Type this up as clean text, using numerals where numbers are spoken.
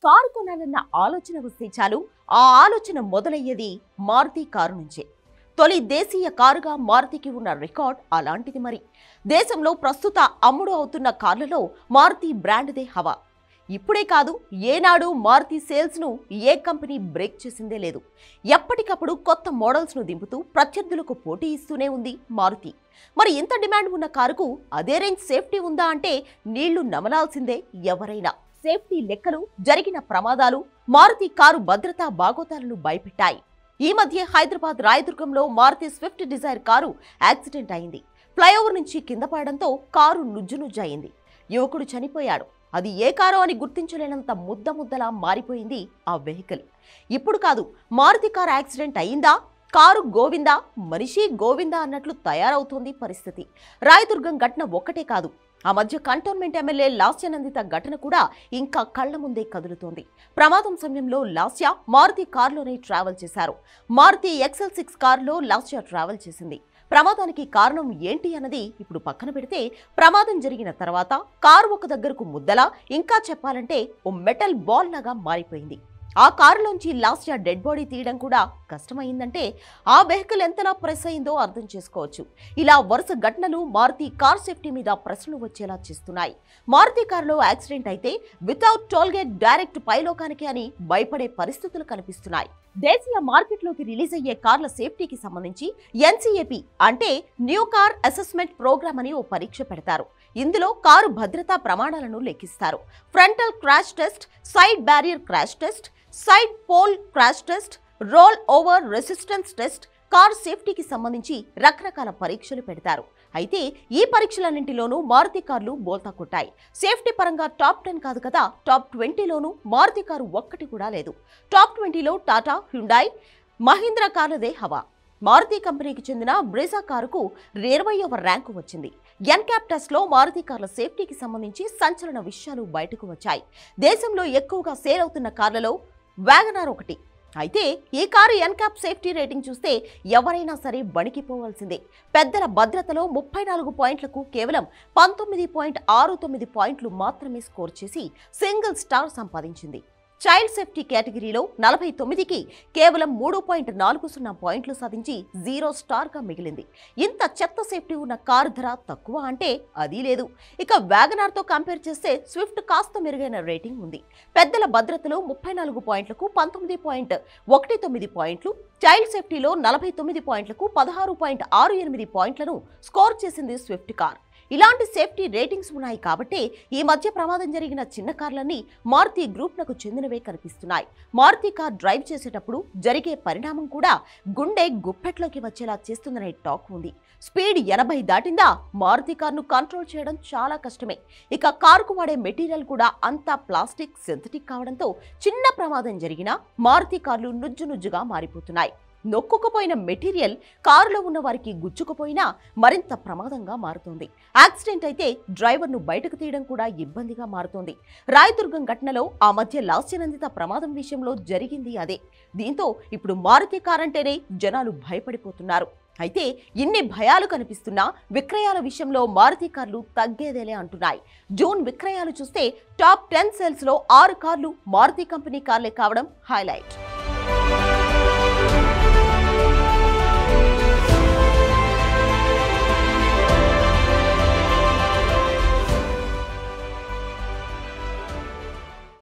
Car కొనాలన్న ఆలోచన వస్తే చాలు ఆ ఆలోచన మొదలయ్యేది మారుతి కారు నుంచే. తొలి దేశీయ కారుగా మారుతికి ఉన్న రికార్డ్ అలాంటిది. మరి దేశంలో ప్రస్తుత అమ్ముడు అవుతున్న కార్లలో మారుతి బ్రాండ్దే హవా. ఇప్పుడే కాదు, ఏనాడు మారుతి సేల్స్ ను ఏ కంపెనీ బ్రేక్ చేసిందే లేదు. ఎప్పటికప్పుడు కొత్త మోడల్స్ ను దింపుతూ ప్రత్యర్థులకు పోటీ ఇస్తూనే ఉంది మారుతి. మరి ఇంత డిమాండ్ ఉన్న కారుకు అదే రేంజ్ సేఫ్టీ ఉందా అంటే నీళ్లు నమలాల్సిందే ఎవరైనా. సేఫ్టీ లెక్కలు, జరిగిన ప్రమాదాలు మారుతి కారు భద్రతా బాగోతాలను భయపెట్టాయి. ఈ మధ్య హైదరాబాద్ రాయదుర్గంలో Maruti Swift Dzire car accident అయింది. ఫ్లైఓవర్ నుంచి కింద పడడంతో కారు నుజ్జునుజ్జయింది. యువకుడు చనిపోయాడు. అది ఏ కారో అని గుర్తించలేనంత ముద్దలా మారిపోయింది ఆ వెహికల్. ఇప్పుడు కాదు, మారుతి కారు యాక్సిడెంట్ అయిందా, కారు గోవిందా, మనిషి గోవిందా అన్నట్లు తయారవుతోంది పరిస్థితి. రాయదుర్గం ఘటన ఒక్కటే కాదు, ఆ మధ్య కంటోన్మెంట్ ఎమ్మెల్యే లాస్య నందిత ఘటన కూడా ఇంకా కళ్ల ముందే కదులుతోంది. ప్రమాదం సమయంలో లాస్య మారుతి కారులోనే ట్రావెల్ చేశారు. మారుతి XL6 కారులో లాస్య ట్రావెల్ చేసింది. ప్రమాదానికి కారణం ఏంటి అన్నది ఇప్పుడు పక్కన పెడితే, ప్రమాదం జరిగిన తర్వాత కారు ఒక దగ్గరకు ముద్దలా, ఇంకా చెప్పాలంటే ఓ మెటల్ బాల్ లాగా మారిపోయింది. ఆ కారులోంచి లాస్య డెడ్ బాడీ తీయడం కూడా కష్టమైందంటే ఆ వెహికల్ ఎంతలా ప్రెస్ అయిందో అర్థం చేసుకోవచ్చు. ఇలా వరుస ఘటనలు మారుతి కార్ సేఫ్టీ మీద ప్రశ్నలు వచ్చేలా చేస్తున్నాయి. మారుతి కారులో యాక్సిడెంట్ అయితే వితౌట్ టోల్గేట్ డైరెక్ట్ పైలోకానికి అని భయపడే పరిస్థితులు కనిపిస్తున్నాయి. దేశీయ మార్కెట్లోకి రిలీజ్ అయ్యే కార్ల సేఫ్టీకి సంబంధించి NCAP అంటే న్యూ కార్ అసెస్మెంట్ ప్రోగ్రామ్ అని ఓ పరీక్ష పెడతారు. ఇందులో కారు భద్రతా ప్రమాణాలను లెక్కిస్తారు. Frontal crash test, side barrier crash test, side pole crash test, roll over resistance test, car సేఫ్టీకి సంబంధించి రకరకాల పరీక్షలు పెడతారు. అయితే ఈ పరీక్షలన్నింటిలోనూ మారుతి కార్లు బోల్తా కొట్టాయి. సేఫ్టీ పరంగా టాప్ 10 కాదు కదా, టాప్ 20లోనూ మారుతి కారు ఒక్కటి కూడా లేదు. టాప్ 20లో టాటా, హ్యుండాయ్, మహీంద్రా కార్లదే హవా. మారుతి కంపెనీకి చెందిన బ్రెజా కారుకు 20వ ర్యాంకు వచ్చింది. ఎన్క్యాప్ టెస్ట్లో మారుతి కార్ల సేఫ్టీకి సంబంధించి సంచలన విషయాలు బయటకు వచ్చాయి. దేశంలో ఎక్కువగా సేల్ అవుతున్న కార్లలో వ్యాగనార్ ఒకటి. అయితే ఈ కారు ఎన్క్యాప్ సేఫ్టీ రేటింగ్ చూస్తే ఎవరైనా సరే వణికిపోవాల్సిందే. పెద్దల భద్రతలో 34 పాయింట్లకు కేవలం 19.69 పాయింట్లు మాత్రమే స్కోర్ చేసి సింగిల్ స్టార్ సంపాదించింది. చైల్డ్ సేఫ్టీ కేటగిరీలో 49కి కేవలం 3.40 పాయింట్లు సాధించి 0 స్టార్గా మిగిలింది. ఇంత చెత్త సేఫ్టీ ఉన్న కారు ధర తక్కువ అంటే అదీ లేదు. ఇక వ్యాగనార్తో కంపేర్ చేస్తే స్విఫ్ట్ కాస్త మెరుగైన రేటింగ్ ఉంది. పెద్దల భద్రతలో 34 పాయింట్లకు 19.19 పాయింట్లు, చైల్డ్ సేఫ్టీలో 49 పాయింట్లకు 16.68 పాయింట్లను స్కోర్ చేసింది స్విఫ్ట్ కార్. ఇలాంటి సేఫ్టీ రేటింగ్స్ ఉన్నాయి కాబట్టే ఈ మధ్య ప్రమాదం జరిగిన చిన్న కార్లన్నీ మారుతి గ్రూప్నకు చెందినవే కనిపిస్తున్నాయి. మారుతి కార్ డ్రైవ్ చేసేటప్పుడు జరిగే పరిణామం కూడా గుండె గుప్పెట్లోకి వచ్చేలా చేస్తుందనే టాక్ ఉంది. స్పీడ్ 80 దాటిందా మారుతి కార్ను కంట్రోల్ చేయడం చాలా కష్టమే. ఇక కారుకు వాడే మెటీరియల్ కూడా అంతా ప్లాస్టిక్, సింథటిక్ కావడంతో చిన్న ప్రమాదం జరిగినా మారుతి కార్లు నుజ్జునుజ్జుగా మారిపోతున్నాయి. నొక్కుకుపోయిన మెటీరియల్ కారులో ఉన్న వారికి గుచ్చుకుపోయినా మరింత ప్రమాదంగా మారుతోంది. యాక్సిడెంట్ అయితే డ్రైవర్ను బయటకు తీయడం కూడా ఇబ్బందిగా మారుతోంది. రాయదుర్గం ఘటనలో ఆ మధ్య లాస్యనందిత ప్రమాదం విషయంలో జరిగింది అదే. దీంతో ఇప్పుడు మారుతి కార్ అంటేనే జనాలు భయపడిపోతున్నారు. అయితే ఇన్ని భయాలు కనిపిస్తున్నా విక్రయాల విషయంలో మారుతి కార్లు తగ్గేదేలే అంటున్నాయి. జూన్ విక్రయాలు చూస్తే టాప్ 10 సేల్స్లో 6 కార్లు మారుతి కంపెనీ కార్లే కావడం హైలైట్.